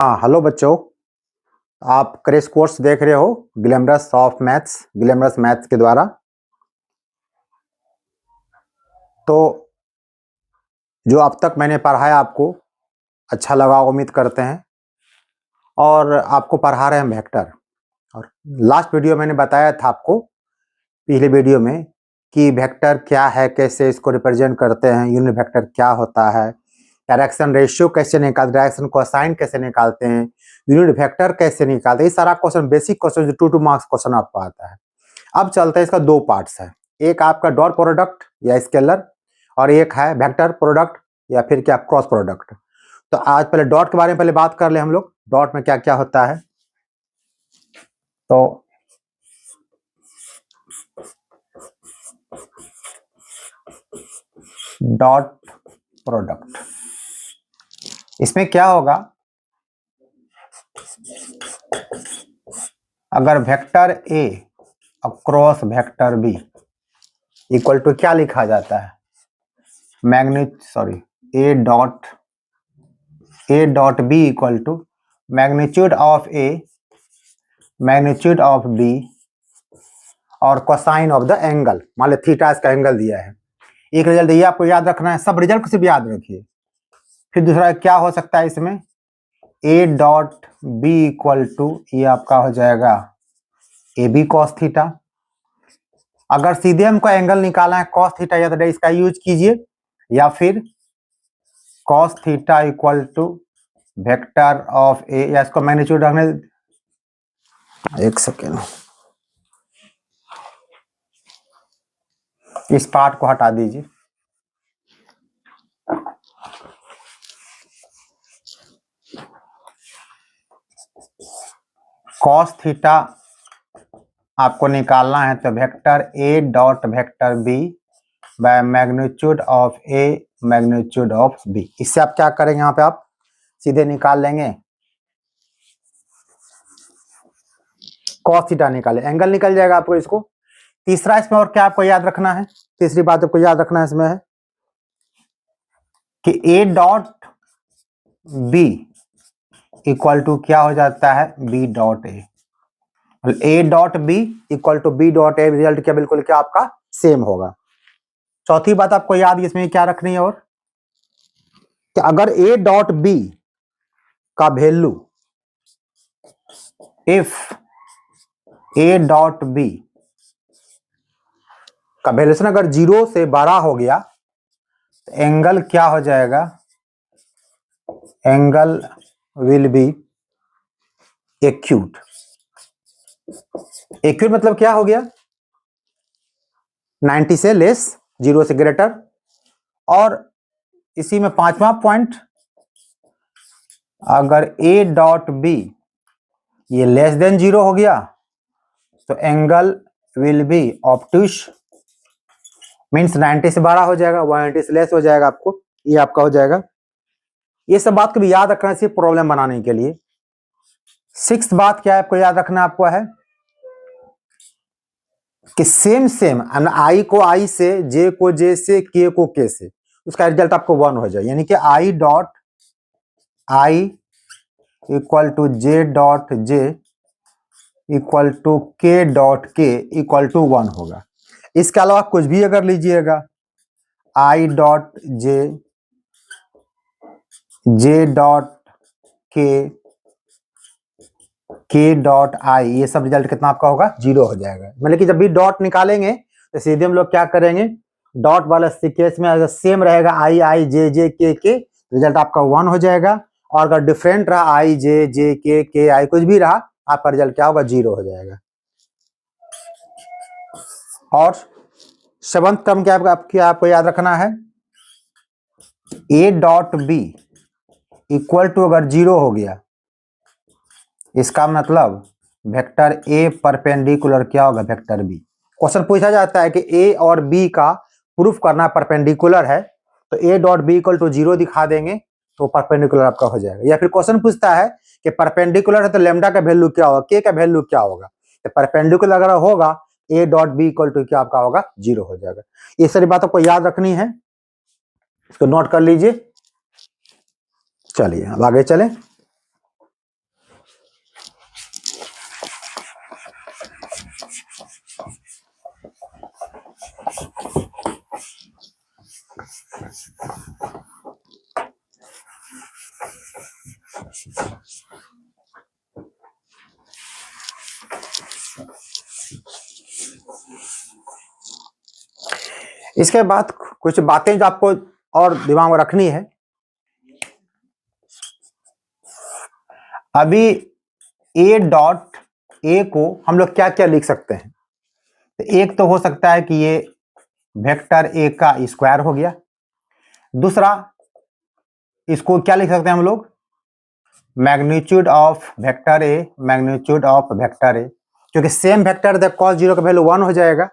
हाँ, हेलो बच्चों। आप क्रैश कोर्स देख रहे हो glamorous of maths, glamorous maths के द्वारा। तो जो अब तक मैंने पढ़ाया आपको अच्छा लगा उम्मीद करते हैं। और आपको पढ़ा रहे हैं वेक्टर। और लास्ट वीडियो मैंने बताया था आपको, पिछले वीडियो में, कि वेक्टर क्या है, कैसे इसको रिप्रेजेंट करते हैं, यूनिट वेक्टर क्या होता है, डायरेक्शन रेशियो कैसे निकालते, डायरेक्शन कोसाइन कैसे निकालते हैं, यूनिट वेक्टर कैसे निकालते हैं। ये सारा क्वेश्चन, बेसिक क्वेश्चन, जो 2 मार्क्स क्वेश्चन आपको आता है। अब चलते हैं, इसका 2 पार्ट्स है। एक आपका डॉट प्रोडक्ट या स्केलर, और एक है वेक्टर प्रोडक्ट या फिर क्या क्रॉस प्रोडक्ट। तो आज पहले डॉट के बारे में पहले बात कर ले हम लोग, डॉट में क्या क्या होता है। तो डॉट प्रोडक्ट, इसमें क्या होगा, अगर वेक्टर ए और cross vector B equal to क्या लिखा जाता है, A dot B equal to magnitude of A, magnitude of B और कोसाइन ऑफ द एंगल। मान लो थीटा इसका एंगल दिया है। एक रिजल्ट ये आपको याद रखना है, सब रिजल्ट को सिर्फ याद रखिए। फिर दूसरा क्या हो सकता है इसमें, A dot B equal to, ये आपका हो जाएगा ए बी कॉस थीटा। अगर सीधे हमको एंगल निकालना है कॉस थीटा, या तो इसका यूज कीजिए, या फिर cos theta equal to vector of A, या इसको मैग्नीट्यूड रखने, एक सेकेंड, इस पार्ट को हटा दीजिए। कॉस थीटा आपको निकालना है, तो vector A dot vector B by magnitude of A magnitude of B. इससे आप क्या करेंगे, यहाँ पे आप सीधे निकाल लेंगे, कॉस थीटा निकाले, एंगल निकल जाएगा आपको। इसको तीसरा इसमें और क्या आपको याद रखना है, तीसरी बात आपको याद रखना है इसमें है कि A dot B equal to क्या हो जाता है, B dot A dot B equal to B dot A. Result क्या बिल्कुल क्या आपका सेम होगा। चौथी बात आपको याद इसमें क्या रखनी है, और कि अगर ए डॉट बी का value, if A dot B का वैल्यूशन अगर 0 से बड़ा हो गया, तो एंगल क्या हो जाएगा, angle will be acute. Acute मतलब क्या हो गया, 90 से लेस, 0 से ग्रेटर। और इसी में 5वां पॉइंट, अगर ए डॉट बी ये लेस देन 0 हो गया, तो एंगल विल बी ऑब्टूस, मीन्स 90 से बड़ा हो जाएगा, 180 से लेस हो जाएगा, आपको ये आपका हो जाएगा। ये सब बात को भी याद रखना चाहिए प्रॉब्लम बनाने के लिए। 6th बात क्या है आपको याद रखना, आपको है कि सेम आई को आई से, जे को जे से, के को के से, उसका रिजल्ट आपको 1 हो जाए। यानी कि I dot I equal to J dot J equal to K dot K equal to 1 होगा। इसके अलावा कुछ भी अगर लीजिएगा, I dot J, J dot K dot I, ये सब रिजल्ट कितना आपका होगा, 0 हो जाएगा। मतलब कि जब भी डॉट निकालेंगे तो सीधे हम लोग क्या करेंगे, डॉट वाला केस में अगर सेम रहेगा आई आई जे जे के, रिजल्ट आपका 1 हो जाएगा। और अगर डिफरेंट रहा आई जे जे के आई, कुछ भी रहा, आपका रिजल्ट क्या होगा, 0 हो जाएगा। और 7th टर्म क्या आपको याद रखना है, A dot B equal to अगर 0 हो गया, इसका मतलब वेक्टर ए परपेंडिकुलर क्या होगा, वेक्टर बी। क्वेश्चन पूछा जाता है कि ए और बी का प्रूफ करना परपेंडिकुलर है, तो A dot B equal to 0 दिखा देंगे तो परपेंडिकुलर आपका हो जाएगा। या फिर क्वेश्चन पूछता है कि परपेंडिकुलर है तो लेमडा का वैल्यू क्या होगा, के का वैल्यू क्या होगा, तो परपेंडिकुलर अगर होगा A dot B equal to क्या आपका होगा, 0 हो जाएगा। ये सारी बात आपको याद रखनी है, इसको नोट कर लीजिए। चलिए अब आगे चलें। इसके बाद कुछ बातें जो आपको और दिमाग में रखनी है। अभी ए डॉट ए को हम लोग क्या क्या लिख सकते हैं? तो एक तो हो सकता है कि ये वेक्टर ए का स्क्वायर हो गया। दूसरा, इसको क्या लिख सकते हैं हम लोग? Magnitude of vector A, magnitude of vector A, क्योंकि same vector the cos zero का वैल्यू 1 हो जाएगा।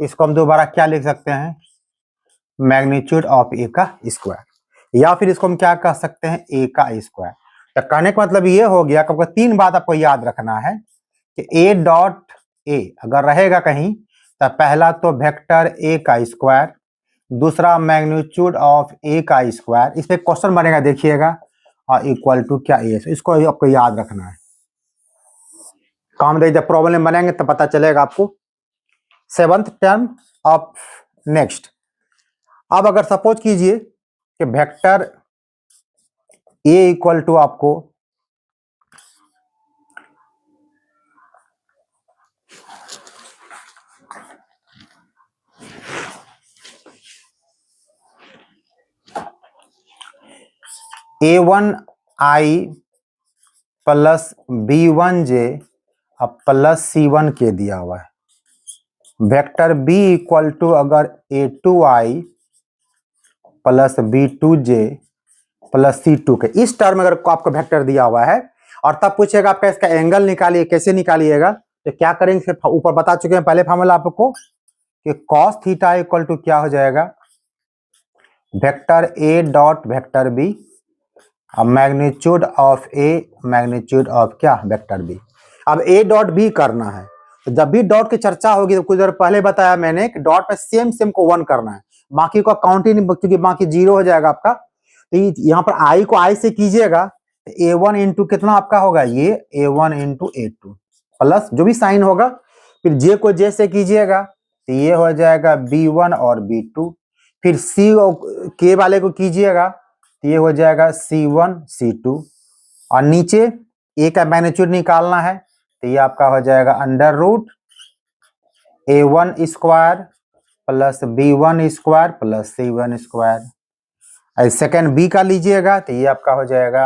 इसको हम दोबारा क्या लिख सकते हैं? मैग्नीट्यूड ऑफ ए का स्क्वायर, या फिर इसको हम क्या कह सकते हैं? ए का स्क्वायर। तो कहने का मतलब ये हो गया कि आपको 3 बात आपको याद रखना है कि ए डॉट ए अगर रहेगा कहीं तो पहला तो वेक्टर ए का स्क्वायर, दूसरा मैग्नीट्यूड ऑफ ए का स्क्वायर। इस पे क्वेश्चन बनेगा देखिएगा, और इक्वल टू क्या ए। इसको आपको याद रखना है। काम दे जब प्रॉब्लम बनेंगे तो पता चलेगा आपको। 7th term of next. अब अगर सपोज कीजिए कि वेक्टर ए इक्वल टू आपको a1i प्लस b1j अब प्लस c1 के दिया हुआ है। वेक्टर b इक्वल टू अगर a2i plus b2j plus c2 के, इस टर्म अगर आपको वेक्टर दिया हुआ है और तब पूछेगा आपका इसका एंगल निकालिए, कैसे निकालिएगा? तो क्या करेंगे? ऊपर बता चुके हैं पहले फॉर्मूला आपको कि कॉस थीटा इक्वल टू क्या हो जाएगा? Vector A dot vector B, अब magnitude of A magnitude of क्या? Vector B. अब ए डॉट बी करना है, तो जब भी डॉट की चर्चा होगी तो कुछ देर पहले बताया मैंने कि डॉट पे सेम सेम को 1 करना है, बाकी को काउंट ही नहीं, क्योंकि बाकी 0 हो जाएगा आपका। तो यहाँ पर आई को आई से कीजिएगा तो a1 इंटू कितना आपका होगा? ये a1 इंटू a2 प्लस जो भी साइन होगा, फिर जे को जे से कीजिएगा तो ये हो जाएगा b1 और b2, फिर सी के वाले को कीजिएगा तो ये हो जाएगा c1 c2, और नीचे ए का मैग्नीट्यूड निकालना है तो ये आपका हो जाएगा under root a1 square plus b1 square plus c1 square. Second B का लीजिएगा तो ये आपका हो जाएगा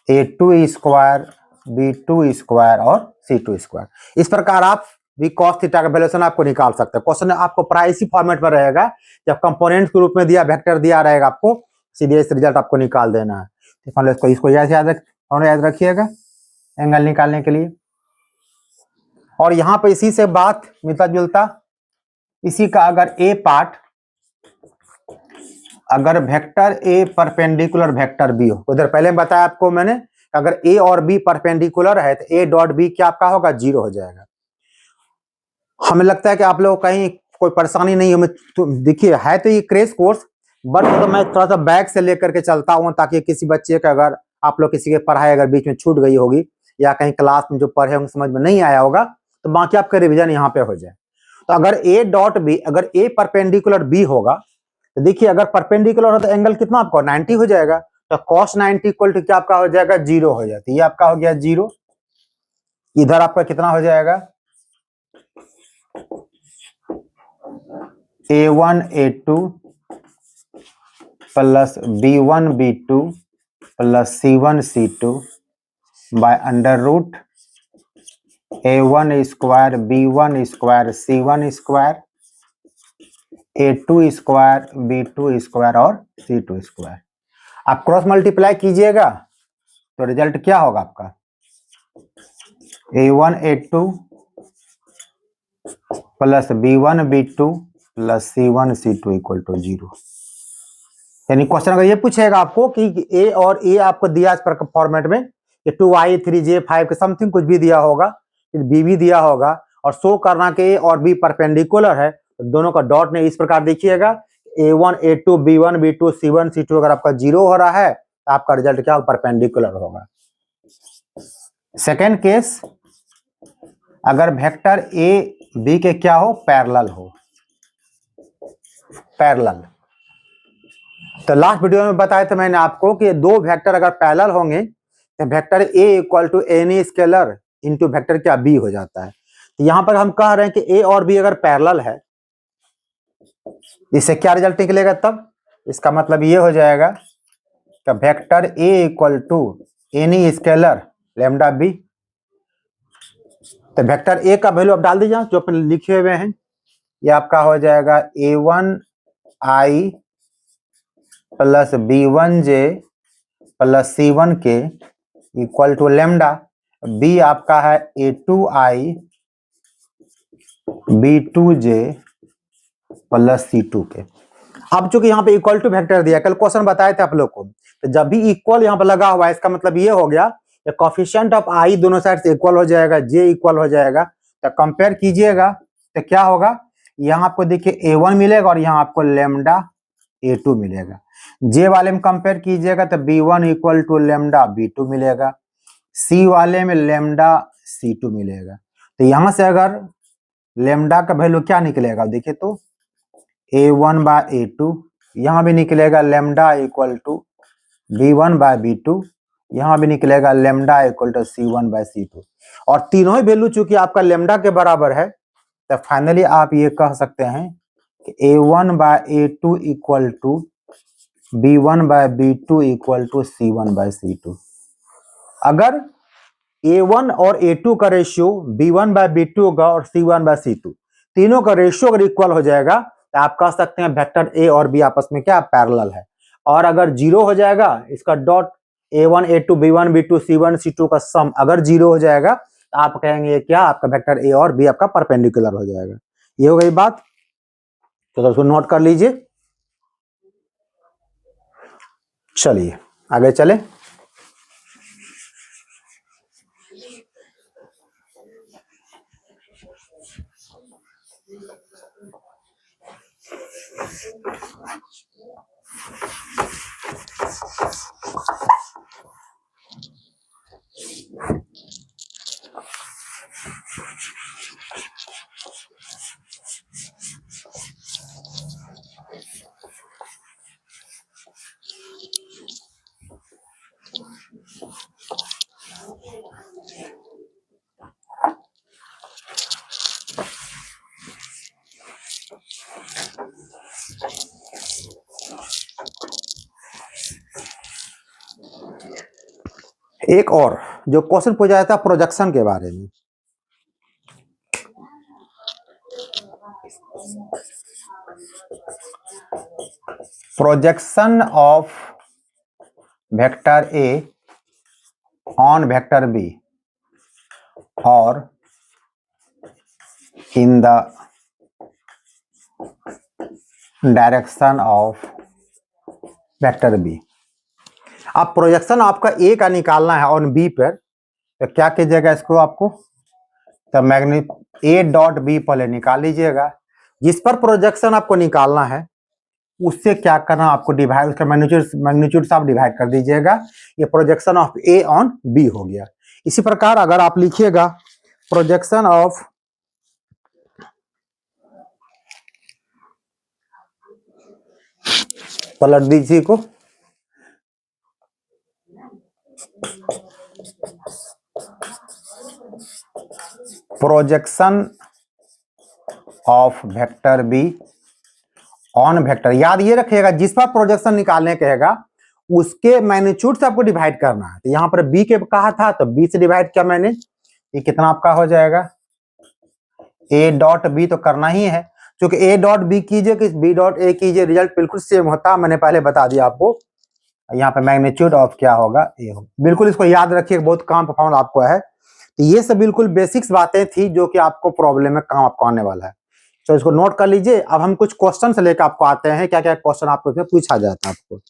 a2 स्क्वायर b2 स्क्वायर और c2 स्क्वायर। इस प्रकार आप भी कॉस थीटा का वैल्यूएशन आपको निकाल सकते हैं। क्वेश्चन आपको प्राय इसी फॉर्मेट में रहेगा, जब कंपोनेंट के रूप में दिया वेक्टर दिया रहेगा आपको, सीधे इस रिजल्ट आपको निकाल देना है। इसको याद रखिएगा एंगल निकालने के लिए। और यहाँ पर इसी से बात मिलता जुलता, इसी का अगर ए पार्ट, अगर vector A perpendicular vector B हो, उधर पहले बताया आपको मैंने, अगर ए और बी परपेंडिकुलर है तो ए डॉट बी क्या आपका होगा? 0 हो जाएगा। हमें लगता है कि आप लोग कहीं कोई परेशानी नहीं हमें, तो देखिए है तो ये क्रेश कोर्स, बट तो मैं थोड़ा सा बैक से लेकर के चलता हूँ ताकि किसी बच्चे का अगर आप लोग किसी की पढ़ाई अगर बीच में छूट गई होगी या कहीं क्लास में जो पढ़े होंगे समझ में नहीं आया होगा तो बाकी आपका रिविजन यहाँ पे हो जाए। तो अगर ए डॉट बी, अगर ए परपेंडिकुलर बी होगा तो देखिए अगर परपेंडिकुलर हो तो एंगल कितना आपको 90 हो जाएगा, तो cos 90 इक्वल टू क्या आपका हो जाएगा? 0 हो जाती है। ये आपका हो गया 0। इधर आपका कितना हो जाएगा? a1 a2 plus b1 b2 plus c1 c2 by under root a1 square b1 square c1 square a2 square b2 square और c2 स्क्वायर। आप क्रॉस मल्टीप्लाई कीजिएगा तो रिजल्ट क्या होगा आपका? a1 a2 plus b1 b2 plus c1 c2 equal to 0। यानी question अगर ये पूछेगा आपको कि ए और ए आपको दिया इस फॉर्मेट में कि 2i 3j 5 के समथिंग कुछ भी दिया होगा, फिर बी भी दिया होगा, और शो करना कि ए और बी परपेंडिकुलर है, तो दोनों का डॉट ने इस प्रकार देखिएगा a1 a2 b1 b2 c1 c2 अगर आपका 0 हो रहा है तो आपका रिजल्ट क्या परपेंडिकुलर होगा। सेकेंड केस, अगर वेक्टर ए बी के क्या हो? पैरेलल हो, पैरेलल। तो लास्ट वीडियो में बताया था मैंने आपको कि दो वेक्टर अगर पैरेलल होंगे तो vector A equal to any scalar into vector क्या बी हो जाता है। तो यहां पर हम कह रहे हैं कि ए और बी अगर पैरेलल है, इससे क्या रिजल्ट निकलेगा, तब इसका मतलब ये हो जाएगा कि vector A equal to any scalar lambda B. तो वेक्टर ए का वैल्यू आप डाल दीजिए जो अपन लिखे हुए हैं, ये आपका हो जाएगा a1i plus b1j plus c1k equal to lambda. B आपका है a2i b2j प्लस c2k। अब चूंकि यहाँ पे इक्वल टू वेक्टर दिया, कल क्वेश्चन बताए थे आप लोग को, तो जब भी इक्वल यहाँ पे लगा हुआ है इसका मतलब ये हो गया कि कोफिशिएंट ऑफ आई दोनों साइड से इक्वल हो जाएगा, जे इक्वल हो जाएगा। तो कंपेयर कीजिएगा तो क्या होगा, यहाँ आपको देखिए a1 मिलेगा और यहाँ आपको लेमडा a2 मिलेगा। जे वाले में कंपेयर कीजिएगा तो b1 equal to lambda b2 मिलेगा, सी वाले में लेमडा c2 मिलेगा। तो यहाँ से अगर लेमडा का वैल्यू क्या निकलेगा देखिए तो a1 बाय a2, यहाँ भी निकलेगा lambda equal to b1 by b2, यहाँ भी निकलेगा lambda equal to c1 by c2। और तीनों ही वैल्यू चूंकि आपका लेमडा के बराबर है तो फाइनली आप ये कह सकते हैं कि a1 by a2 equal to b1 by b2 equal to c1 by c2। अगर a1 और a2 का रेशियो b1 बाय b2 होगा और c1 बाय c2, तीनों का रेशियो अगर इक्वल हो जाएगा तो आप कह सकते हैं वेक्टर ए और बी आपस में क्या पैरेलल है। और अगर जीरो हो जाएगा इसका dot a1 a2 b1 b2 c1 c2 का सम अगर जीरो हो जाएगा तो आप कहेंगे क्या आपका वेक्टर ए और बी आपका परपेंडिकुलर हो जाएगा। ये हो गई बात, तो उसको नोट कर लीजिए। चलिए आगे चले। एक और जो क्वेश्चन पूछा जाता है प्रोजेक्शन के बारे में, projection of vector A on vector B और in the direction of vector B. अब प्रोजेक्शन आपका ए का निकालना है ऑन बी पर, तो क्या कीजिएगा इसको आपको, तो मैग्नीट्यूड ए डॉट बी पहले निकाल लीजिएगा। जिस पर प्रोजेक्शन आपको निकालना है उससे क्या करना आपको डिवाइड, उसका मैग्नीट्यूड से आप डिवाइड कर दीजिएगा। ये projection of A on B हो गया। इसी प्रकार अगर आप लिखिएगा प्रोजेक्शन ऑफ पलट दीजिए को, projection of vector be on vector, याद ये रखिएगा जिस पर प्रोजेक्शन निकालने कहेगा उसके मैग्नीट्यूड से आपको डिवाइड करना है। तो यहाँ पर बी के कहा था तो बी से डिवाइड किया मैंने, ये कितना आपका हो जाएगा ए डॉट बी तो करना ही है, क्योंकि ए डॉट बी कीजिए कि बी डॉट ए कीजिए रिजल्ट बिल्कुल सेम होता है। मैंने पहले बता दिया आपको, यहाँ पे मैग्नीट्यूड ऑफ क्या होगा ए होगा। बिल्कुल इसको याद रखिए, बहुत काम परफॉर्म आपको है। तो ये सब बिल्कुल बेसिक्स बातें थी जो कि आपको प्रॉब्लम में काम आपको आने वाला है, तो इसको नोट कर लीजिए। अब हम कुछ क्वेश्चन से लेकर आपको आते हैं, क्या क्या क्वेश्चन आपको पूछा जाता है आपको।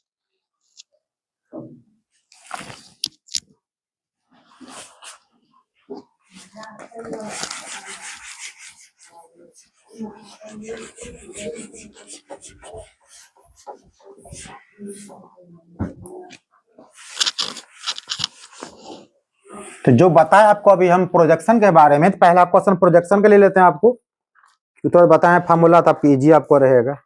तो जो बताया आपको अभी हम प्रोजेक्शन के बारे में, तो पहला क्वेश्चन प्रोजेक्शन के ले लेते हैं आपको, तो बताएं फार्मूला तो आपको इजी आपको रहेगा।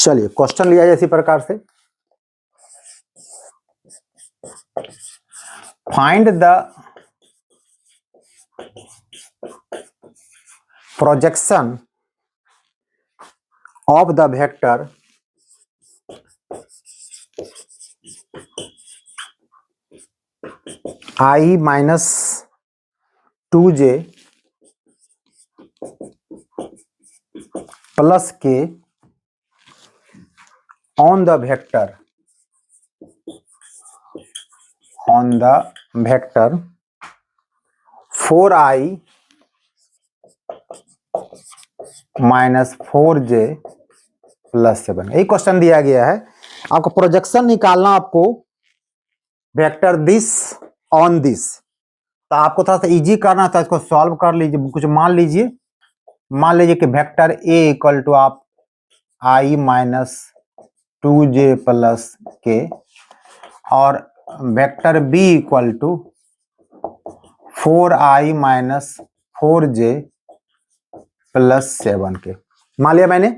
चलिए क्वेश्चन लिया जाए इसी प्रकार से, find the projection of the vector I minus 2j plus k on the vector 4i minus 4j plus 7। यही क्वेश्चन दिया गया है, आपको प्रोजेक्शन निकालना, आपको वेक्टर दिस ऑन दिस। तो आपको थोड़ा सा इजी करना था, इसको सॉल्व कर लीजिए। कुछ मान लीजिए कि वेक्टर ए इक्वल टू आप आई माइनस 2j प्लस के और vector B equal to 4i minus 4j plus 7 K. मान लिया मैंने,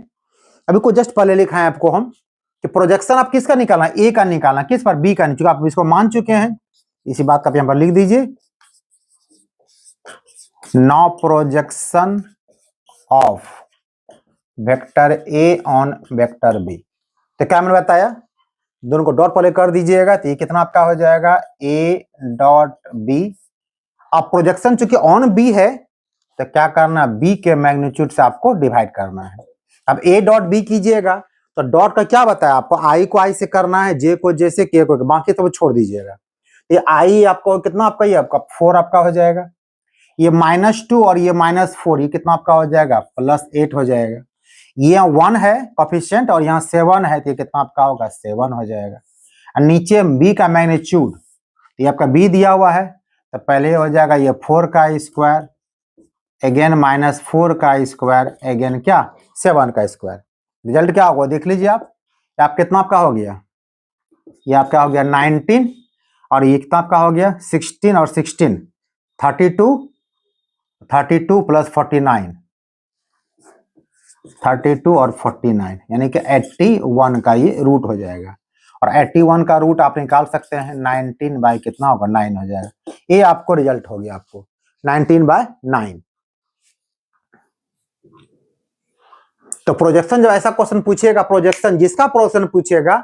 अभी को जस्ट पहले लिखा है आपको हम कि प्रोजेक्शन आप किसका निकालना है, ए का निकालना, किस पर, बी का। चूंकि आप इसको मान चुके हैं, इसी बात का आप यहां पर लिख दीजिए, now projection of vector A on vector B. तो क्या मैंने बताया, दोनों को डॉट पहले कर दीजिएगा, तो ये कितना आपका हो जाएगा, ए डॉट बी। अब प्रोजेक्शन चूंकि ऑन बी है, तो क्या करना, बी के मैग्नीट्यूड से आपको डिवाइड करना है। अब ए डॉट बी कीजिएगा, तो डॉट का क्या बताया आपको, आई को आई से करना है, जे को जे से, के को, बाकी तो छोड़ दीजिएगा। ये आई आपको कितना, आपका ये आपका 4 आपका हो जाएगा, ये -2 और ये -4, ये कितना आपका हो जाएगा, +8 हो जाएगा। ये 1 है कोफिशिएंट और यहाँ 7 है, तो ये कितना आपका होगा, 7 हो जाएगा। और नीचे बी का मैग्नीट्यूड, ये आपका बी दिया हुआ है, तो पहले हो जाएगा ये 4 का स्क्वायर, अगेन -4 का स्क्वायर, अगेन क्या, 7 का स्क्वायर। रिजल्ट क्या होगा देख लीजिए आप कितना आपका हो गया, ये आपका हो गया 19 और ये कितना आपका हो गया 16 और 16 32 प्लस 49, 32 और 49 यानी कि 81 का ये रूट हो जाएगा। और 81 का रूट आप निकाल सकते हैं, 19 बाई कितना होगा, 9 हो जाएगा। ये आपको रिजल्ट हो गया, आपको 19/9। तो प्रोजेक्शन जब ऐसा क्वेश्चन पूछेगा, प्रोजेक्शन जिसका प्रोजेक्शन पूछेगा,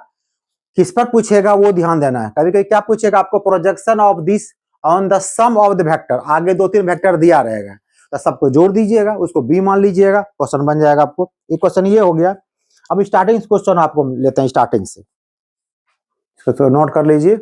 किस पर पूछेगा वो ध्यान देना है। कभी कभी क्या पूछेगा आपको, projection of this on the sum of the vector, आगे 2-3 वेक्टर दिया रहेगा, तो सबको जोड़ दीजिएगा, उसको बी मान लीजिएगा, क्वेश्चन बन जाएगा आपको। एक क्वेश्चन ये हो गया। अब स्टार्टिंग क्वेश्चन आपको लेते हैं स्टार्टिंग से, तो नोट कर लीजिए।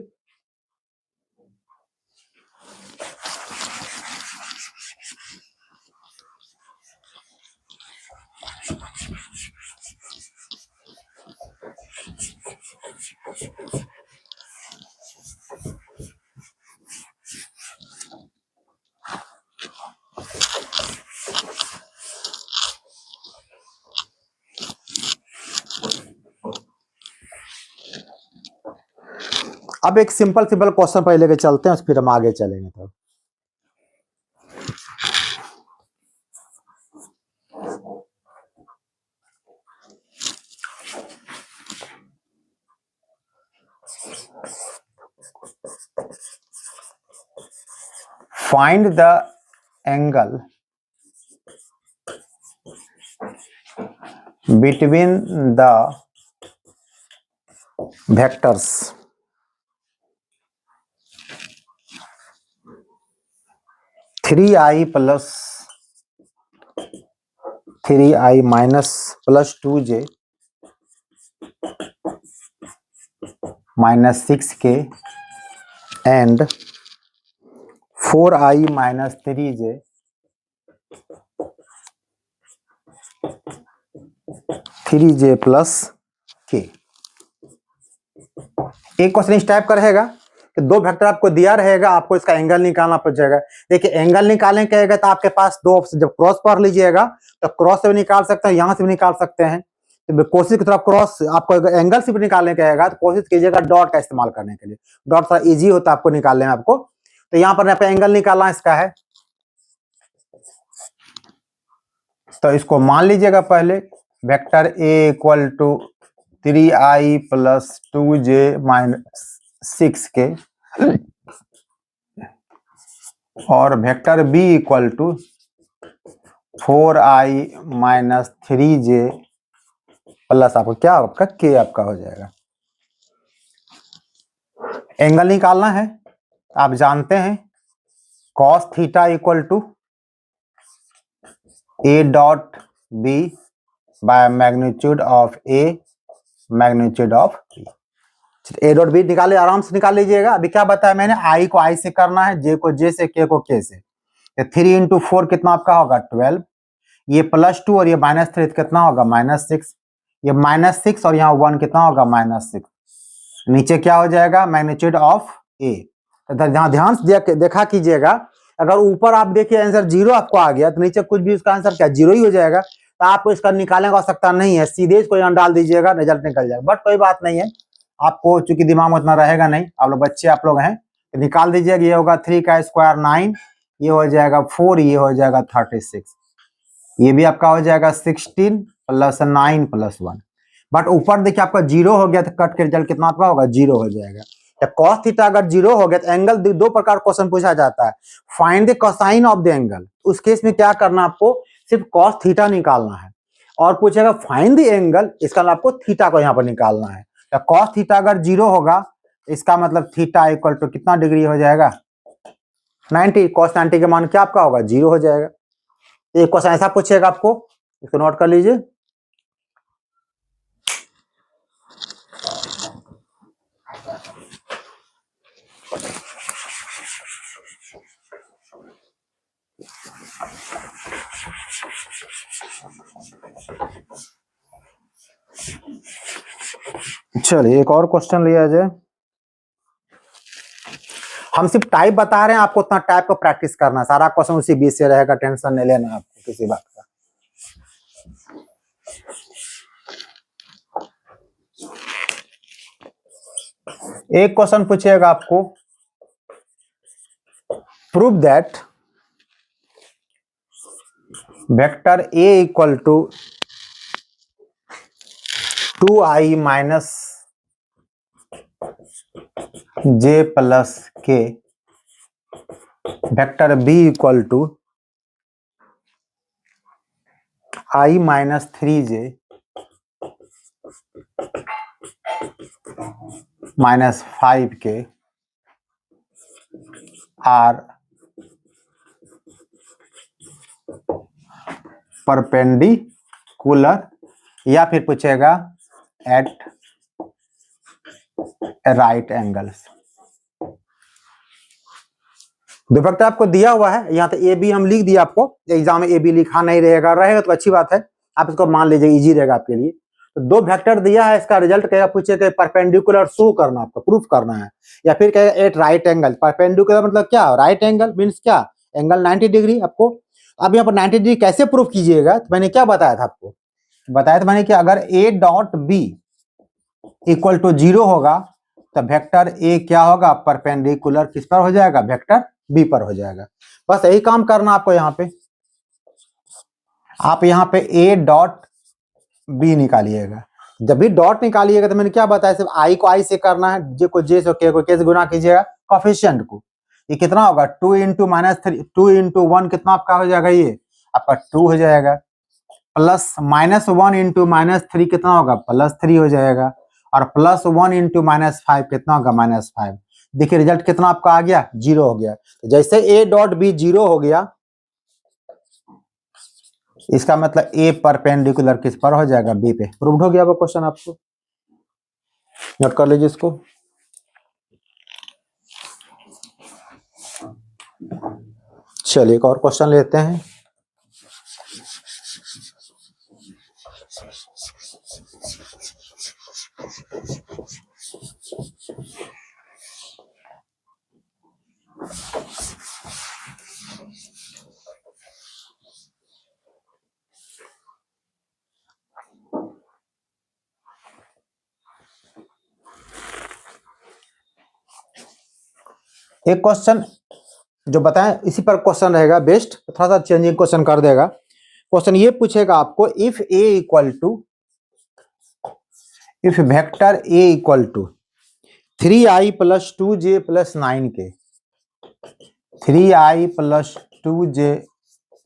अब एक सिंपल क्वेश्चन पहले लेके चलते हैं, फिर हम आगे चलेंगे। तो find the angle between the vectors 3i plus 3i minus plus 2j minus 6k and 4i minus 3j 3j plus k। एक क्वेश्चन इस टाइप का रहेगा कि दो वेक्टर आपको दिया रहेगा, आपको इसका एंगल निकालना पड़ेगा। देखिए एंगल निकालने कहेगा तो आपके पास दो ऑप्शन, जब क्रॉस पढ़ लीजिएगा तो क्रॉस से भी निकाल सकते हैं, यहां से भी निकाल सकते हैं। तो कोशिश की तरफ क्रॉस, आपको एंगल से भी निकालने कहेगा तो कोशिश कीजिएगा डॉट का इस्तेमाल करने के लिए, डॉट थोड़ा इजी होता है आपको निकालने में आपको। तो यहाँ पर आपका एंगल निकालना इसका है, तो इसको मान लीजिएगा पहले vector A equal to 3i plus 2j minus 6k और vector b equal to 4i minus 3j plus आपको क्या आपका k आपका हो जाएगा। एंगल निकालना है, आप जानते हैं cos theta equal to a dot b by magnitude of a magnitude of b। A dot B निकाले, आराम से निकाल लीजिएगा। अभी क्या बताया मैंने, आई को आई से करना है, जे को जे से, के को के से। 3 इंटू 4 कितना आपका होगा 12, ये +2 और ये -3 कितना होगा -6, ये -6 और यहाँ 1 कितना होगा -6। नीचे क्या हो जाएगा मैग्नीट्यूड ऑफ ए। यहाँ ध्यान से देखा कीजिएगा, अगर ऊपर आप देखिए आंसर 0 आपको आ गया तो नीचे कुछ भी उसका आंसर क्या 0 ही हो जाएगा। तो आपको इसका निकालने की आवश्यकता नहीं है, सीधे इसको यहाँ डाल दीजिएगा, रिजल्ट निकल जाएगा। बट कोई बात नहीं है, आपको चूंकि दिमाग में उतना रहेगा नहीं, आप लोग बच्चे आप लोग हैं, तो निकाल दीजिएगा। ये होगा 3 का स्क्वायर 9, ये हो जाएगा 4, ये हो जाएगा 36, ये भी आपका हो जाएगा 16 प्लस 9 प्लस 1। बट ऊपर देखिए आपका 0 हो गया तो कट के रिजल्ट कितना आपका होगा 0 हो जाएगा। तो cos थीटा अगर 0 हो गया तो एंगल दो प्रकार क्वेश्चन पूछा जाता है, find the cosine of the angle. उस केस में क्या करना, आपको सिर्फ cos थीटा निकालना है, और पूछेगा फाइंड द एंगल, इसका आपको थीटा को यहाँ पर निकालना है। तो cos थीटा अगर 0 होगा इसका मतलब थीटा इक्वल टू कितना डिग्री हो जाएगा 90। cos 90 के मान क्या आपका होगा 0 हो जाएगा। एक क्वेश्चन ऐसा पूछेगा आपको, इसको नोट कर लीजिए। चलिए एक और क्वेश्चन लिया जाए। हम सिर्फ टाइप बता रहे हैं, आपको उतना टाइप को प्रैक्टिस करना, सारा क्वेश्चन उसी बीच से रहेगा, टेंशन नहीं लेना आपको किसी बात का। एक क्वेश्चन पूछेगा आपको, prove that vector a equal to 2i minus j plus k, vector b equal to i minus 3j minus 5k are perpendicular, या फिर पूछेगा एट राइट एंगल्स। दो वेक्टर आपको दिया हुआ है, यहाँ तो ए बी हम लिख दिया, आपको एग्जाम में ए बी लिखा नहीं रहेगा, रहेगा तो अच्छी बात है, आप इसको मान लीजिए, इजी रहेगा आपके लिए। तो दो वेक्टर दिया है, इसका रिजल्ट कहेगा, पूछेगा परपेंडिकुलर शो करना, आपको प्रूफ करना है, या फिर कहेगा एट राइट एंगल। परपेंडिकुलर मतलब क्या, राइट एंगल मीन्स क्या, एंगल 90 डिग्री। आपको अब यहाँ पर 90 डिग्री कैसे प्रूफ कीजिएगा, तो मैंने क्या बताया था आपको, बताया था मैंने कि अगर A dot B equal to 0 होगा तो वेक्टर ए क्या होगा, परपेंडिकुलर किस पर हो जाएगा, वेक्टर बी पर हो जाएगा। बस यही काम करना आपको। यहाँ पे आप यहाँ पे ए डॉट बी निकालिएगा। जब भी डॉट निकालिएगा तो मैंने क्या बताया, सिर्फ आई को आई से करना है, जे को जे से, के को के से गुना कीजिएगा कोफिशिएंट को। ये कितना होगा 2 इंटू -3, 2 इंटू 1 कितना आपका हो जाएगा, ये आपका 2 हो जाएगा, प्लस -1 इंटू -3 कितना होगा +3 हो जाएगा, और +1 इंटू -5 कितना होगा -5। देखिए रिजल्ट कितना आपका आ गया 0 हो गया। तो जैसे ए डॉट बी 0 हो गया, इसका मतलब ए परपेंडिकुलर किस पर हो जाएगा, बी पे। प्रूव्ड हो गया वो क्वेश्चन, आपको नोट कर लीजिए इसको। चलिए एक और क्वेश्चन लेते हैं। एक क्वेश्चन जो बताएं इसी पर क्वेश्चन रहेगा बेस्ट, थोड़ा सा चेंजिंग क्वेश्चन कर देगा। क्वेश्चन ये पूछेगा आपको, if A equal to if vector A equal to 3i plus 2j plus 9k, 3i plus 2j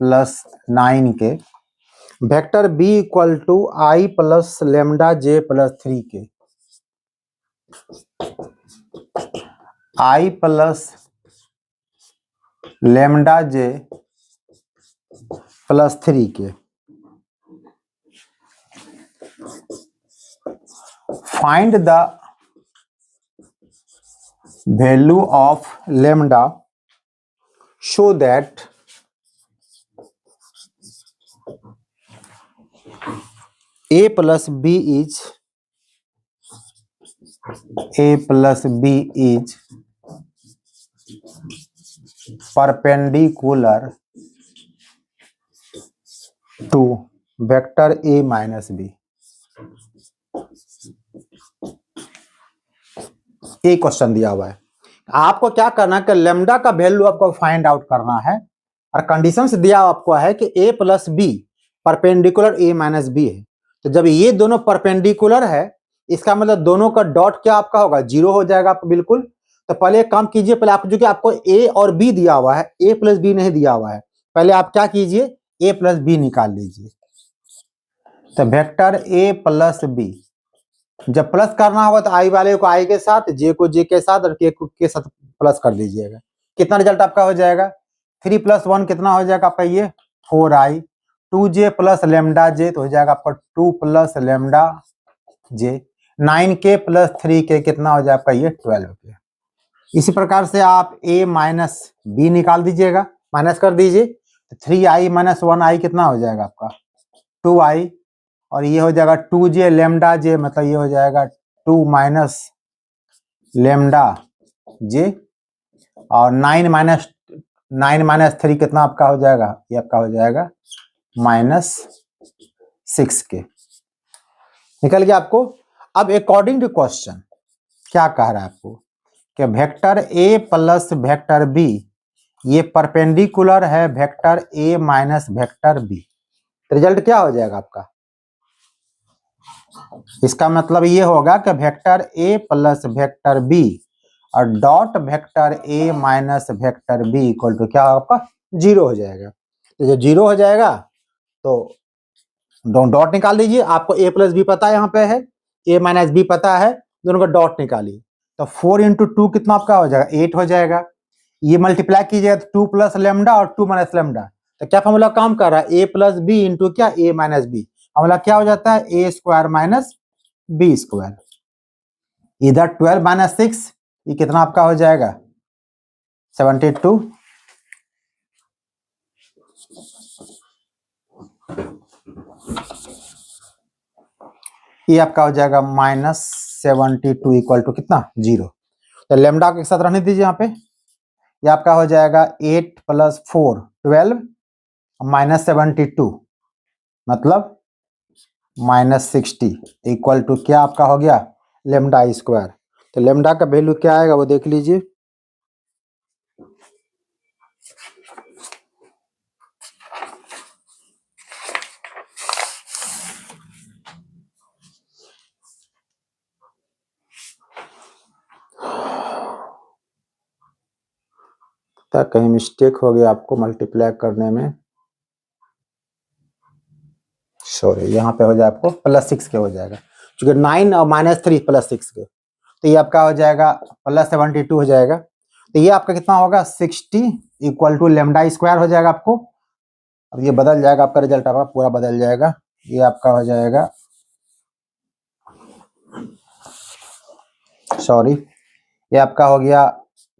plus 9k, vector B equal to i plus lambda j plus 3k, i plus lambda j plus 3k, find the value of lambda so that a plus b is perpendicular to vector a minus b। एक question दिया हुआ है, आपको क्या करना है कि lambda का वैल्यू आपको फाइंड आउट करना है और कंडीशंस दिया आपको है कि a plus B perpendicular a minus B है। तो जब ये दोनों परपेंडिकुलर है इसका मतलब दोनों का डॉट क्या आपका होगा, जीरो हो जाएगा आपको बिल्कुल। तो पहले एक काम कीजिए, पहले आप जो कि आपको a और b दिया हुआ है, a प्लस बी नहीं दिया हुआ है, पहले आप क्या कीजिए a प्लस बी निकाल लीजिए। तो वेक्टर a प्लस बी जब प्लस करना होगा तो आई वाले को आई के साथ, जे को जे के साथ और के साथ प्लस कर दीजिएगा। कितना रिजल्ट आपका हो जाएगा, 3 + 1 कितना हो जाएगा आपका ये 4i, 2j प्लस लेमडा जे तो हो जाएगा आपका 2 प्लस लेमडा जे, 9k प्लस 3k कितना हो जाएगा आपका ये 12k। इसी प्रकार से आप a माइनस बी निकाल दीजिएगा, माइनस कर दीजिए। 3i माइनस 1i कितना हो जाएगा आपका 2i, और ये हो जाएगा 2j लेमडा जे, मतलब ये हो जाएगा 2 माइनस लेमडा जे, और 9 माइनस 3 कितना आपका हो जाएगा, ये आपका हो जाएगा -6k। निकल गया आपको। अब अकॉर्डिंग टू क्वेश्चन क्या कह रहा है आपको कि vector a plus vector b ये परपेंडिकुलर है vector a minus vector b। Result क्या हो जाएगा आपका, इसका मतलब ये होगा कि vector a plus vector b और dot vector a minus vector b equal to क्या आपका जीरो हो जाएगा। तो जब जीरो हो जाएगा तो डॉट निकाल लीजिए। आपको a प्लस बी पता है, यहाँ पे है a माइनस बी पता है, दोनों का डॉट निकालिए। तो 4 × 2 कितना आपका हो जाएगा 8 हो जाएगा। ये मल्टीप्लाई कीजिएगा तो 2 प्लस लेमडा और 2 माइनस लेमडा, तो क्या फॉर्मूला काम कर रहा है a प्लस बी इंटू क्या a माइनस बी, फॉर्मूला क्या हो जाता है a square minus B square. इधर 12 माइनस 6 ये कितना आपका हो जाएगा 72, ये आपका हो जाएगा -72 इक्वल टू कितना 0। तो लेमडा के साथ रहने दीजिए यहाँ पे, ये आपका हो जाएगा 8 + 4 12 -72 मतलब -60 इक्वल टू क्या आपका हो गया लेमडा स्क्वायर। तो लेमडा का वैल्यू क्या आएगा वो देख लीजिए, तक कहीं मिस्टेक हो गया आपको मल्टीप्लाई करने में, सॉरी यहाँ पे हो जाए आपको +6 के हो जाएगा, क्योंकि 9 और -3 +6 के, तो ये आपका हो जाएगा +72 हो जाएगा। तो ये आपका कितना होगा 60 इक्वल टू लेमडा स्क्वायर हो जाएगा आपको। अब ये बदल जाएगा आपका रिजल्ट, आपका पूरा बदल जाएगा। ये आपका हो जाएगा, सॉरी ये आपका हो गया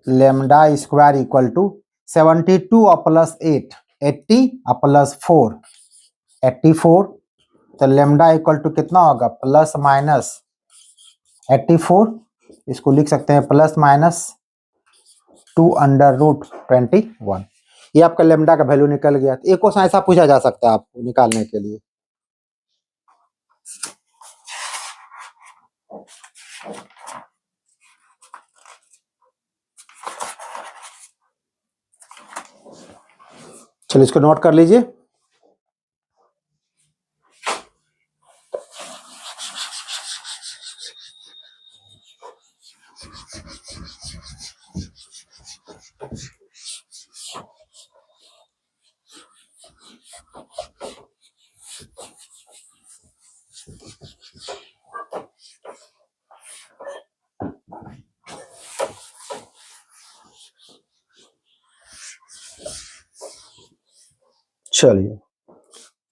लेमडा स्क्वायर इक्वल टू 72 और +8 80 और +4 84, तो लेमडा इक्वल टू कितना होगा ±84, इसको लिख सकते हैं ±2√21। ये आपका लेमडा का वैल्यू निकल गया। तो एक क्वेश्चन ऐसा पूछा जा सकता है आपको निकालने के लिए। चलिए इसको नोट कर लीजिए। चलिए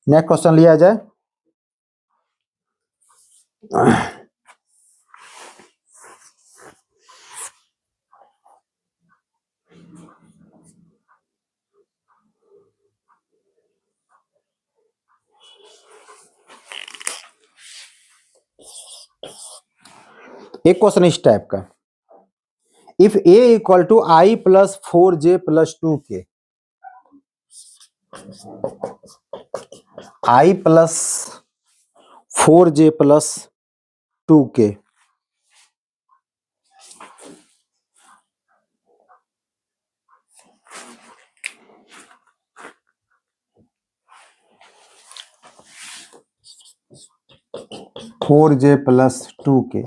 नेक्स्ट क्वेश्चन लिया जाए। एक क्वेश्चन इस टाइप का, if a equal to I plus 4j plus 2k, I plus 4j plus 2k, four J plus 2k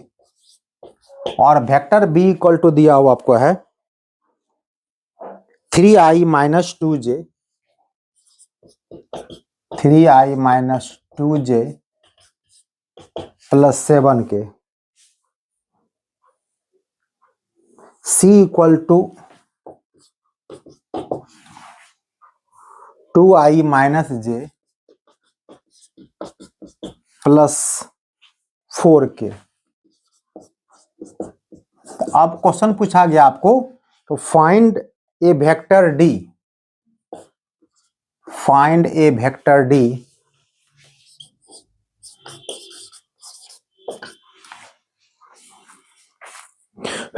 और वेक्टर b इक्वल टू दिया हुआ आपको है 3i minus 2j, 3i minus 2j plus 7k, c equal to 2i minus j plus 4k। अब question पूछा गया आपको तो find a vector d, find a vector d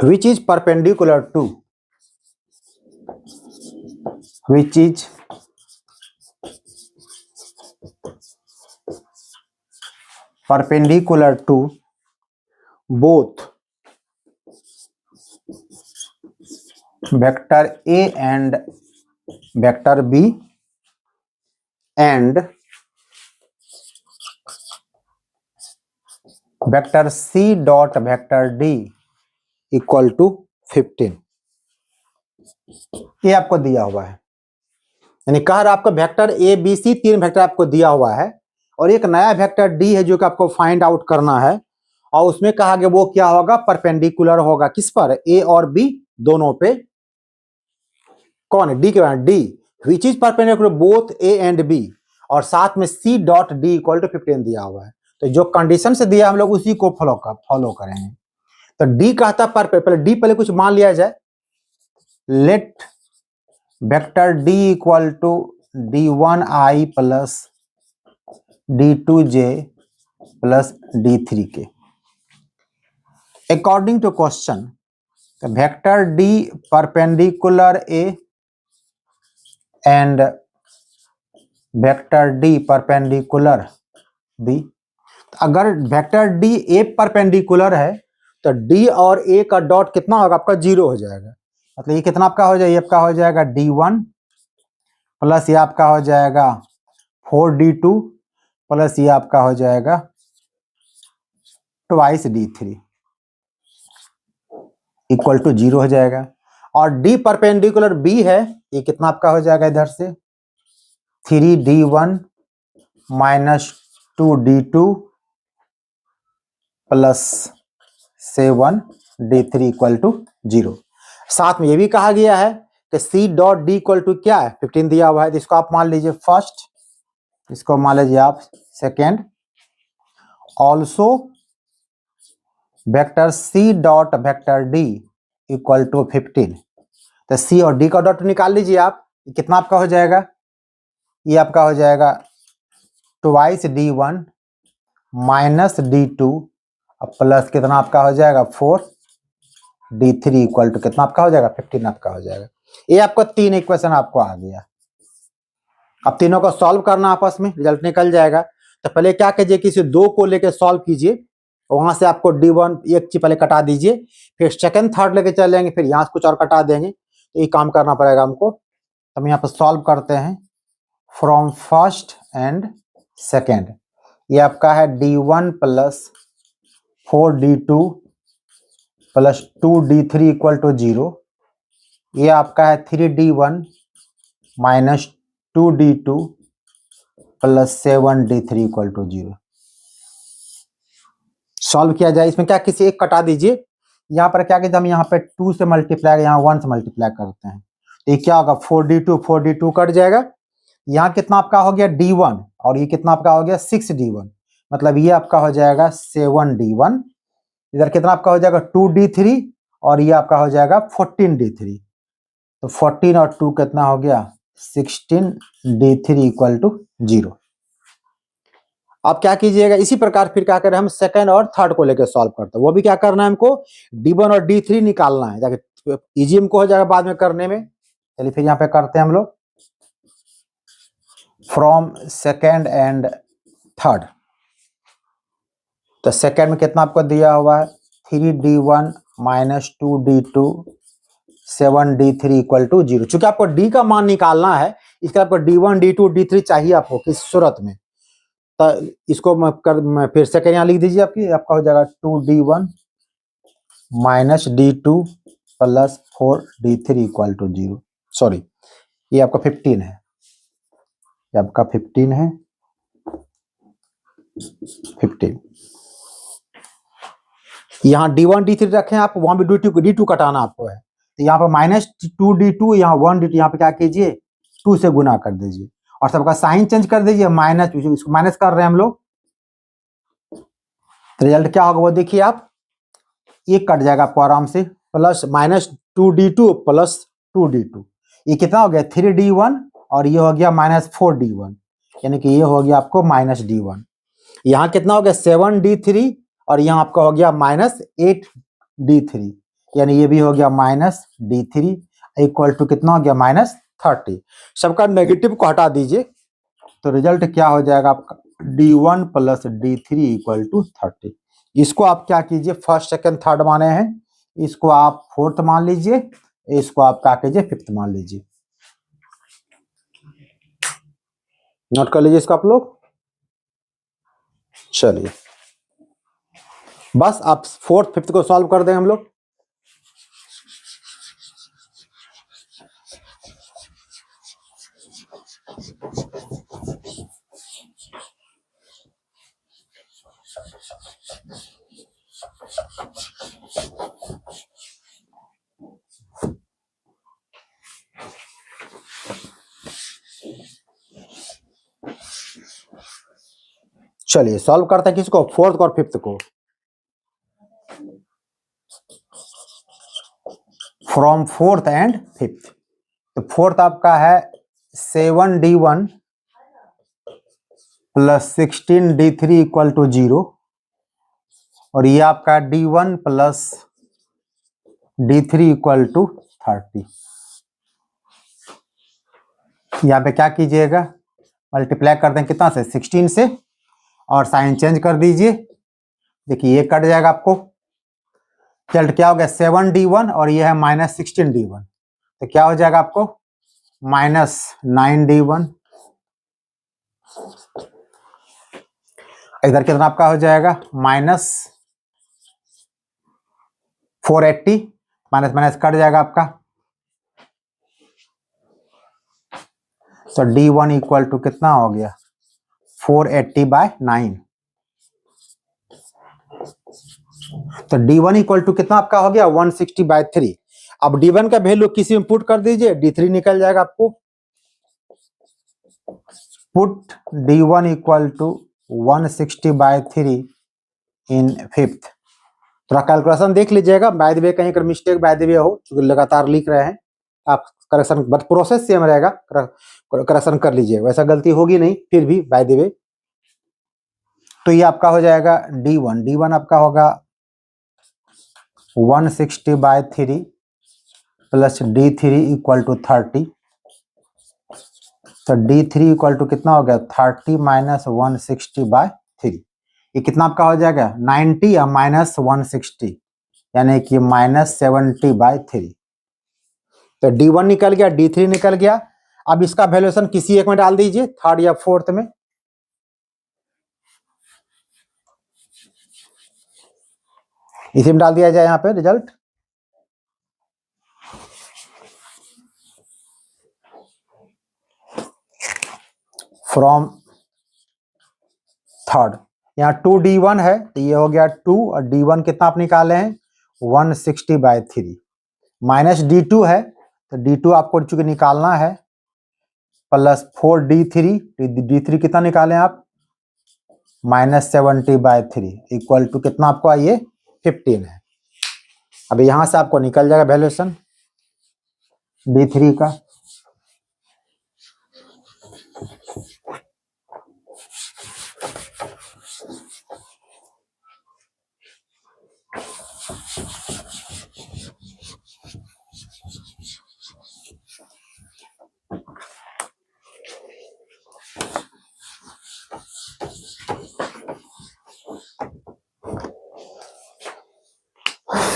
which is perpendicular to, which is perpendicular to both vector a and vector b and vector c dot vector d equal to 15। ये आपको दिया हुआ है, यानी कह रहा आपको वेक्टर ए बी सी तीन वेक्टर आपको दिया हुआ है और एक नया वेक्टर डी है जो कि आपको फाइंड आउट करना है और उसमें कहा गया वो क्या होगा, परपेंडिकुलर होगा किस पर, ए और बी दोनों पे। कौन है, डी के बाद D which is perpendicular both A and B और साथ में C dot D equal to 15 दिया हुआ है। तो जो कंडीशन से दिया हम लोग उसी को फॉलो करेंगे। तो डी कहता पर पहले डी पहले कुछ मान लिया जाए, let vector D equal to d1i plus d2j plus d3k। According to question vector D perpendicular A and vector D perpendicular B. अगर वेक्टर डी ए परपेंडिकुलर है तो डी और ए का डॉट कितना होगा आपका, 0 हो जाएगा। मतलब ये कितना आपका हो जाएगा, ये आपका हो जाएगा d1 प्लस ये आपका हो जाएगा 4d2 प्लस ये आपका हो जाएगा ट्वाइस d3 इक्वल टू 0 हो जाएगा। और डी परपेंडिकुलर बी है, ये कितना आपका हो जाएगा इधर से 3d1 minus 2d2 plus 7d3 equal to 0। साथ में ये भी कहा गया है कि C dot D equal to क्या है, 15 दिया हुआ है। तो इसको आप मान लीजिए फर्स्ट, इसको मान लीजिए आप second. Also vector C dot vector D equal to 15। तो सी और डी का डॉट निकाल लीजिए आप, कितना आपका हो जाएगा, ये आपका हो जाएगा twice d1 minus d2 plus कितना आपका हो जाएगा 4d3 इक्वल टू कितना आपका हो जाएगा 15 आपका हो जाएगा। ये आपको तीन इक्वेशन आपको आ गया। अब तीनों को सॉल्व करना आपस में, रिजल्ट निकल जाएगा। तो पहले क्या कीजिए, किसी दो को लेके सॉल्व कीजिए, वहां से आपको d1 एक चीज पहले कटा दीजिए, फिर सेकंड थर्ड लेके चलेंगे, फिर यहाँ से कुछ और कटा देंगे। तो ये काम करना पड़ेगा हमको। तो हम यहाँ पर सॉल्व करते हैं फ्रॉम फर्स्ट एंड सेकेंड। ये आपका है d1 plus 4d2 plus 2d3 equal to 0। ये आपका है 3d1 minus 2d2 plus 7d3 equal to 0। Solve किया जाए, इसमें क्या किसी एक कटा दीजिए, यहाँ पर क्या कहते हैं हम यहाँ पे 2 से मल्टीप्लाई, यहाँ 1 से मल्टीप्लाई करते हैं। तो ये क्या होगा 4d2 कट जाएगा, यहाँ कितना आपका हो गया D1 और ये कितना आपका हो गया 6D1, मतलब ये आपका हो जाएगा 7D1। इधर कितना आपका हो जाएगा 2D3 और ये आपका हो जाएगा 14D3। तो 14 और 2 कितना हो गया 16D3 इक्वल टू 0। अब क्या कीजिएगा, इसी प्रकार फिर क्या करें हम सेकंड और थर्ड को लेकर सॉल्व करते हैं। वो भी क्या करना है हमको D1 और D3 निकालना है, जाके इजी हमको हो जाएगा बाद में करने में। चलिए फिर यहाँ पे करते हैं हम लोग फ्रॉम सेकंड एंड थर्ड। तो सेकंड में कितना आपको दिया हुआ है 3D1 minus 2D2 7D3 equal to 0। चूंकि आपको D का मान निकालना है, इसका आपको D1 D2 D3 चाहिए आपको किस सूरत में, तो इसको मैं फिर सेकंड यहाँ लिख दीजिए, आपका हो जाएगा 2D1 minus D2 plus 4D3 equal to 0। Sorry, ये आपका 15 है, ये आपका 15 है, 15। यहाँ D1 D3 रखें आप, वहां भी D2 कटाना आपको है, तो यहाँ पर माइनस 2D2, यहाँ 1D2, यहाँ पे क्या कीजिए 2 से गुना कर दीजिए और सबका साइन चेंज कर दीजिए, माइनस, इसको माइनस कर रहे हैं हम लोग। तो रिजल्ट क्या होगा वो देखिए आप, ये कट जाएगा आपको आराम से, plus minus 2D2 plus 2D2, ये कितना हो गया 3D1 और ये हो गया माइनस 4D1, यानी कि ये हो गया आपको माइनस D1। यहाँ कितना हो गया 7D3 और यहाँ आपका हो गया माइनस 8D3, यानी ये भी हो गया माइनस D3 इक्वल टू कितना हो गया माइनस 30। सबका नेगेटिव को हटा दीजिए, तो रिजल्ट क्या हो जाएगा आपका D1 plus D3 equal to 30। इसको आप क्या कीजिए फर्स्ट सेकंड थर्ड माने हैं, इसको आप फोर्थ मान लीजिए, इसको आप क्या कीजिए फिफ्थ मान लीजिए। नोट कर लीजिए इसको आप लोग। चलिए बस आप फोर्थ फिफ्थ को सॉल्व कर दें हम लोग। चलिए सॉल्व करते हैं किसको, फोर्थ और फिफ्थ को। फ्रॉम फोर्थ एंड फिफ्थ, तो फोर्थ आपका है 7D1 plus 16D3 equal to 0 और ये आपका D1 plus D3 equal to 30। यहाँ पे क्या कीजिएगा मल्टीप्लाई कर दें कितना से 16 से और साइन चेंज कर दीजिए, देखिए ये कट जाएगा आपको। चल क्या हो गया 7D1 और ये है माइनस 16D1, तो क्या हो जाएगा आपको माइनस 9D1। इधर कितना आपका हो जाएगा माइनस 480, माइनस माइनस कट जाएगा आपका, तो D1 इक्वल टू कितना हो गया 480/9। तो D1 इक्वल टू कितना आपका हो गया 160/3। अब D1 का वैल्यू किसी में पुट कर दीजिए, D3 निकल जाएगा आपको। Put D1 equal to 160/3 in fifth. थोड़ा कैलकुलेशन देख लीजिएगा, बाय द वे कहीं अगर मिस्टेक बाय द वे हो, क्योंकि लगातार लिख रहे हैं आप, करेक्शन बट प्रोसेस सेम रहेगा, करेक्शन कर लीजिएगा, वैसा गलती होगी नहीं फिर भी बाय द वे। तो ये आपका हो जाएगा D1 आपका होगा 160/3 प्लस D3 इक्वल टू 30। तो D3 इक्वल टू कितना हो गया 30 माइनस 160/3, ये कितना आपका हो जाएगा 90 या माइनस 160, यानी कि माइनस 70/3। तो D1 निकल गया, D3 निकल गया। अब इसका वैल्यूएशन किसी एक में डाल दीजिए, थर्ड या फोर्थ में। इसी में डाल दिया जाए यहाँ पे रिजल्ट। फ्रॉम थर्ड, यहाँ 2D1 है तो ये हो गया 2 और D1 कितना आप निकाले हैं 160/3, माइनस D2 है तो D2 आपको चूंकि निकालना है प्लस 4d3, d3 कितना निकालें आप, -70/3 इक्वल टू कितना आपको आइए 15 है। अब यहां से आपको निकल जाएगा वैल्यूएशन d3 का।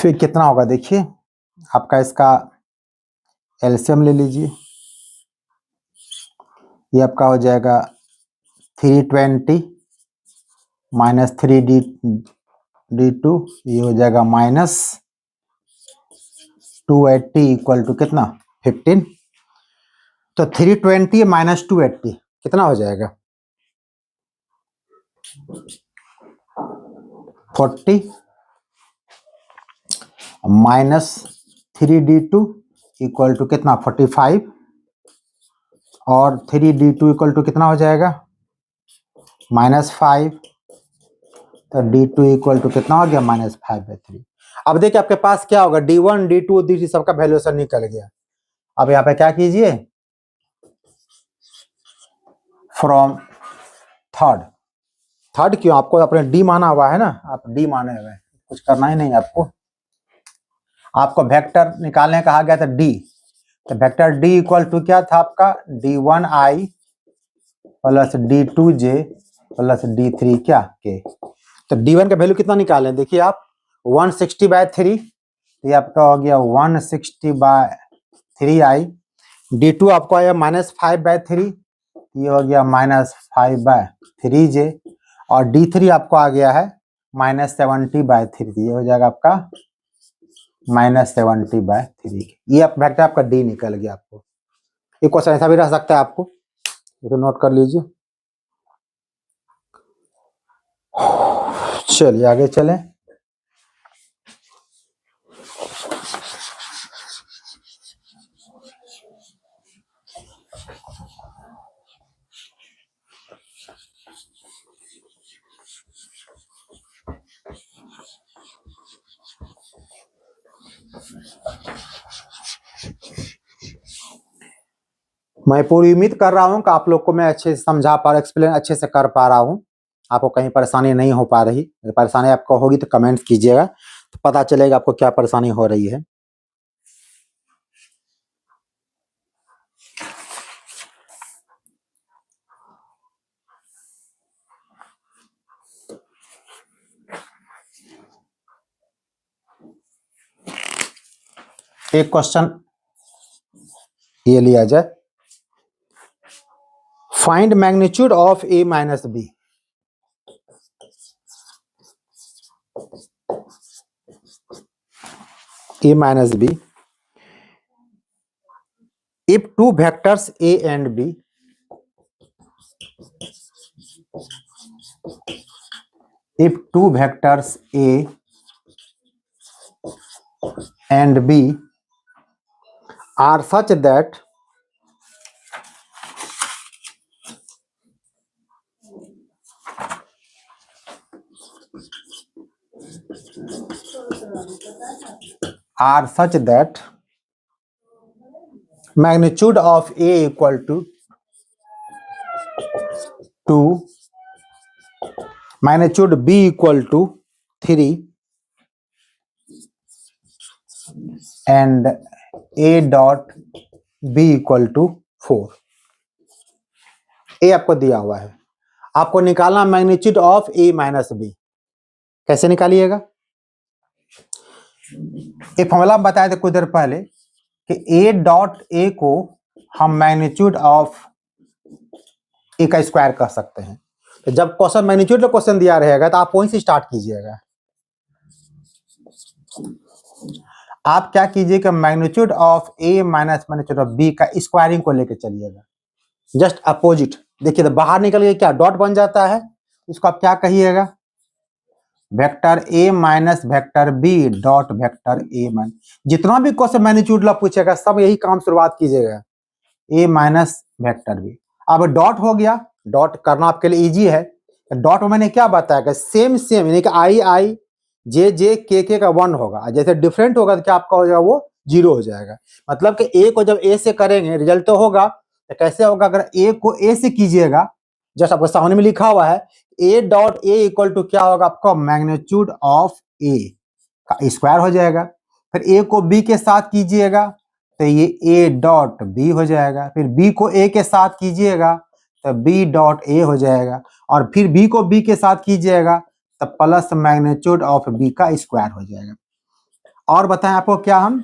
फिर कितना होगा देखिए, आपका इसका एलसीएम ले लीजिए, ये आपका हो जाएगा 320 माइनस 3d2, ये हो जाएगा -280 इक्वल टू कितना 15। तो 320 माइनस 280 कितना हो जाएगा 40 माइनस 3d2 इक्वल टू कितना 45 और 3d2 इक्वल टू कितना हो जाएगा -5, तो d2 इक्वल टू कितना हो गया -5/3। अब देखिए आपके पास क्या होगा d1 d2 d3 सबका वैल्यूएशन निकल गया। अब यहाँ पे क्या कीजिए फ्रॉम थर्ड क्यों, आपको अपने डी माना हुआ है ना, आप डी माने हुए हैं, कुछ करना ही नहीं आपको वेक्टर निकालने कहा गया था डी, तो वेक्टर डी इक्वल टू क्या था आपका d1i plus d2j plus d3 क्या के। तो d1 का वैल्यू कितना निकालें देखिए आप 160/3, तो ये आपका हो गया 160/3i, d2 आपको आया -5/3, ये हो गया -5/3j, और d3 आपको आ गया है -70/3, ये हो जाएगा आपका -70/3। ये आप वेक्टर आपका डी निकल गया। आपको ये क्वेश्चन ऐसा भी रह सकता है, आपको तो नोट कर लीजिए। चलिए आगे चलें। मैं पूरी उम्मीद कर रहा हूं कि आप लोग को मैं अच्छे से समझा पा रहा, एक्सप्लेन अच्छे से कर पा रहा हूं, आपको कहीं परेशानी नहीं हो पा रही। परेशानी आपको होगी तो कमेंट्स कीजिएगा, तो पता चलेगा आपको क्या परेशानी हो रही है। एक क्वेश्चन ये लिया जाए, find magnitude of a minus b। a minus b if two vectors a and b and b are such that magnitude of a equal to 2, magnitude b equal to 3 and a dot b equal to 4। A आपको दिया हुआ है, आपको निकालना magnitude of A minus B. कैसे निकालिएगा, एक formula बताए थे कुछ देर पहले कि ए डॉट ए को हम मैग्नीट्यूड ऑफ ए का स्क्वायर कर सकते हैं। तो जब क्वेश्चन मैग्नीट्यूड का क्वेश्चन दिया रहेगा तो आप वहीं से स्टार्ट कीजिएगा। आप क्या कीजिए कि magnitude of A minus magnitude of B का स्क्वायरिंग को लेकर चलिएगा, जस्ट अपोजिट। देखिए तो बाहर निकल के क्या डॉट बन जाता है, इसको आप क्या कहिएगा vector A minus vector B dot vector A minus. जितना भी क्वेश्चन मैग्नीट्यूड ला पूछेगा सब यही काम शुरुआत कीजिएगा, ए माइनस वेक्टर बी। अब डॉट हो गया, डॉट करना आपके लिए इजी है। डॉट में मैंने क्या बताया कि सेम सेम यानी कि आई आई जे जे के का 1 होगा, जैसे डिफरेंट होगा तो क्या आपका हो जाएगा, वो 0 हो जाएगा। मतलब कि ए को जब ए से करेंगे रिजल्ट तो होगा, तो कैसे होगा, अगर ए को ए से कीजिएगा, जैसे आपको सामने में लिखा हुआ है A dot A equal to क्या होगा आपका, मैग्नीट्यूड ऑफ ए का स्क्वायर हो जाएगा। फिर ए को बी के साथ कीजिएगा तो ये ए डॉट बी हो जाएगा। फिर बी को ए के साथ कीजिएगा तो बी डॉट ए हो जाएगा। और फिर बी को बी के साथ कीजिएगा तो प्लस मैग्नीट्यूड ऑफ बी का स्क्वायर हो जाएगा। और बताएं आपको क्या हम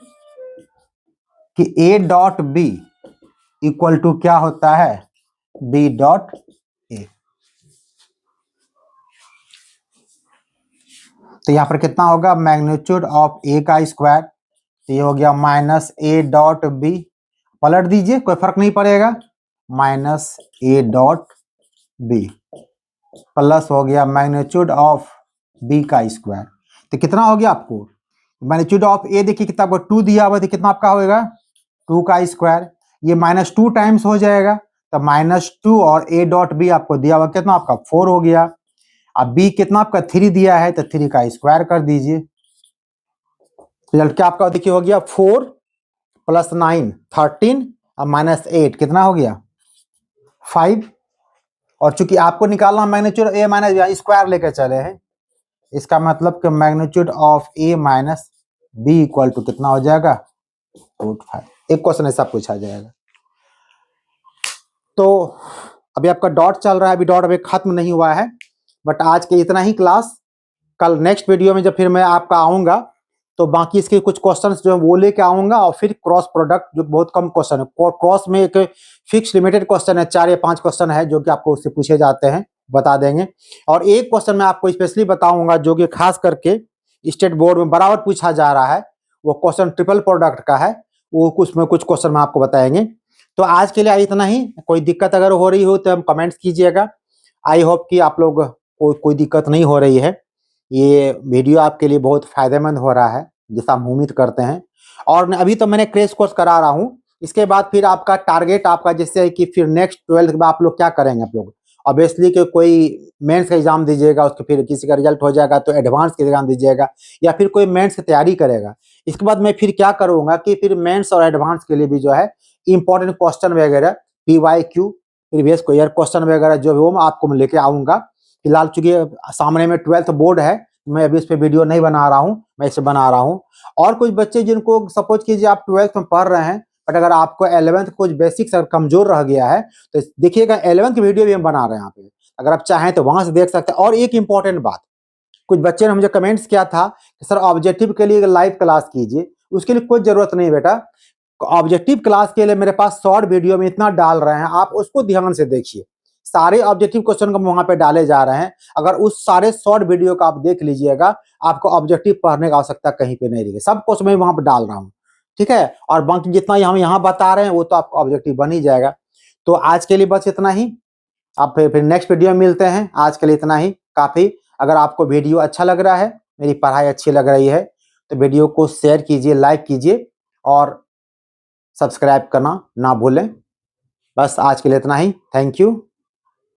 कि A dot B equal to क्या होता है, बी डॉट ए। तो यहां पर कितना होगा, मैग्नीट्यूड ऑफ ए का स्क्वायर, तो ये हो गया माइनस ए डॉट बी, पलट दीजिए कोई फर्क नहीं पड़ेगा, minus A dot B plus हो गया मैग्नीट्यूड ऑफ बी का स्क्वायर। तो कितना हो गया आपको, मैग्नीट्यूड ऑफ ए देखिए कितना आपको 2 दिया हुआ, तो कितना आपका होगा 2 का स्क्वायर, ये -2 टाइम्स हो जाएगा, तो -2 और ए डॉट बी आपको दिया हुआ कितना आपका 4 हो गया। अब बी कितना आपका 3 दिया है, तो 3 का स्क्वायर कर दीजिए। रिजल्ट क्या आपका देखिए हो गया 4 + 9 13 और -8 कितना हो गया 5। और चूंकि आपको निकालना मैग्नीट्यूड ए माइनस स्क्वायर लेकर चले हैं, इसका मतलब कि magnitude of A minus B equal to कितना हो जाएगा √5। एक क्वेश्चन ऐसा पूछा जाएगा। तो अभी आपका डॉट चल रहा है, अभी डॉट अभी खत्म नहीं हुआ है, बट आज के इतना ही क्लास। कल नेक्स्ट वीडियो में जब फिर मैं आपका आऊँगा तो बाकी इसके कुछ क्वेश्चंस जो है वो लेके आऊँगा, और फिर क्रॉस प्रोडक्ट जो बहुत कम क्वेश्चन है, क्रॉस में एक फिक्स लिमिटेड क्वेश्चन है, 4 या 5 क्वेश्चन है जो कि आपको उससे पूछे जाते हैं, बता देंगे। और एक क्वेश्चन मैं आपको स्पेशली बताऊंगा जो कि खास करके स्टेट बोर्ड में बराबर पूछा जा रहा है, वो क्वेश्चन ट्रिपल प्रोडक्ट का है, वो उसमें कुछ क्वेश्चन में आपको बताएंगे। तो आज के लिए इतना ही। कोई दिक्कत अगर हो रही हो तो हम कमेंट्स कीजिएगा। आई होप कि आप लोग को कोई दिक्कत नहीं हो रही है। ये वीडियो आपके लिए बहुत फायदेमंद हो रहा है जैसा हम उम्मीद करते हैं। और अभी तो मैंने क्रैश कोर्स करा रहा हूँ, इसके बाद फिर आपका टारगेट आपका जैसे कि फिर नेक्स्ट 12th में आप लोग क्या करेंगे, आप लोग ऑब्वियसली कि कोई मेंस का एग्जाम दीजिएगा, उसके फिर किसी का रिजल्ट हो जाएगा तो एडवांस का एग्जाम दीजिएगा, या फिर कोई मेंस की तैयारी करेगा। इसके बाद मैं फिर क्या करूँगा कि फिर मेंस और एडवांस के लिए भी जो है इंपॉर्टेंट क्वेश्चन वगैरह PYQ प्रीवियस ईयर क्वेश्चन वगैरह जो है वो आपको मैं लेके आऊँगा। फिलहाल चूंकि सामने में 12th बोर्ड है, मैं अभी इस पे वीडियो नहीं बना रहा हूँ, मैं इसे बना रहा हूँ। और कुछ बच्चे जिनको सपोज कीजिए आप 12th में पढ़ रहे हैं, बट अगर आपको 11th कुछ बेसिक्स अगर कमजोर रह गया है तो देखिएगा 11th की वीडियो भी हम बना रहे हैं यहाँ पे, अगर आप चाहें तो वहां से देख सकते हैं। और एक इंपॉर्टेंट बात, कुछ बच्चे ने मुझे कमेंट्स किया था कि सर ऑब्जेक्टिव के लिए लाइव क्लास कीजिए, उसके लिए कोई जरूरत नहीं बेटा। ऑब्जेक्टिव क्लास के लिए मेरे पास शॉर्ट वीडियो में इतना डाल रहे हैं, आप उसको ध्यान से देखिए। सारे ऑब्जेक्टिव क्वेश्चन को वहां पे डाले जा रहे हैं, अगर उस सारे शॉर्ट वीडियो को आप देख लीजिएगा, आपको ऑब्जेक्टिव पढ़ने की आवश्यकता कहीं पे नहीं रहेगी। सब क्वेश्चन मैं वहां पे डाल रहा हूँ, ठीक है। और बाकी जितना हम यहाँ बता रहे हैं वो तो आपको ऑब्जेक्टिव बन ही जाएगा। तो आज के लिए बस इतना ही, आप फिर नेक्स्ट वीडियो में मिलते हैं। आज के लिए इतना ही काफी। अगर आपको वीडियो अच्छा लग रहा है, मेरी पढ़ाई अच्छी लग रही है, तो वीडियो को शेयर कीजिए, लाइक कीजिए और सब्सक्राइब करना ना भूलें। बस आज के लिए इतना ही। Thank you.